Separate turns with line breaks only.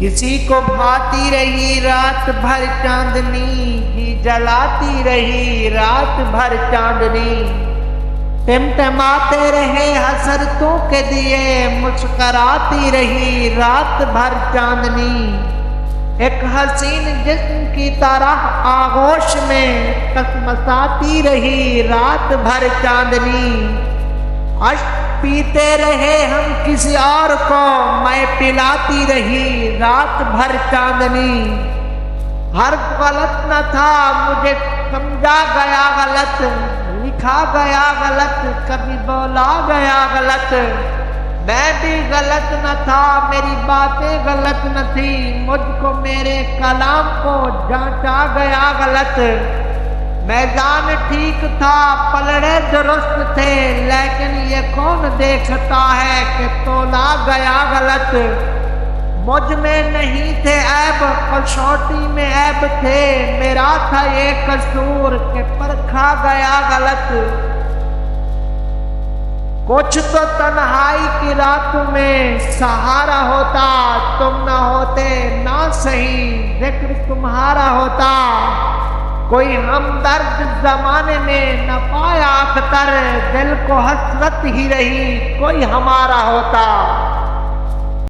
किसी को भाती रही रात भर चांदनी, जी जलाती रही रात भर चांदनी। टिमटिमाते रहे हसरतों के दिए, मुस्कराती रही रात भर चांदनी। एक हसीन जिस्म की तरह आगोश में टसमसाती रही रात भर चांदनी। अश्क पीते रहे हम किसी और को, मैं पिलाती रही रात भर चांदनी। हर गलत न था मुझे समझा गया गलत, लिखा गया गलत, कभी बोला गया गलत। मैं भी गलत न था, मेरी बातें गलत न थी, मुझको मेरे कलाम को जांचा गया गलत। मैदान ठीक था, पलड़े दुरुस्त थे, लेकिन ये कौन देखता है कि तोला गया गलत। मुझ में नहीं थे ऐब, कसौटी में ऐब थे, मेरा था ये कसूर कि परखा गया गलत। कुछ तो तन्हाई की रात में सहारा होता, तुम न होते ना सही जिक्र तुम्हारा होता। कोई हमदर्द जमाने में न पाया अख्तर, दिल को हसरत ही रही कोई हमारा होता।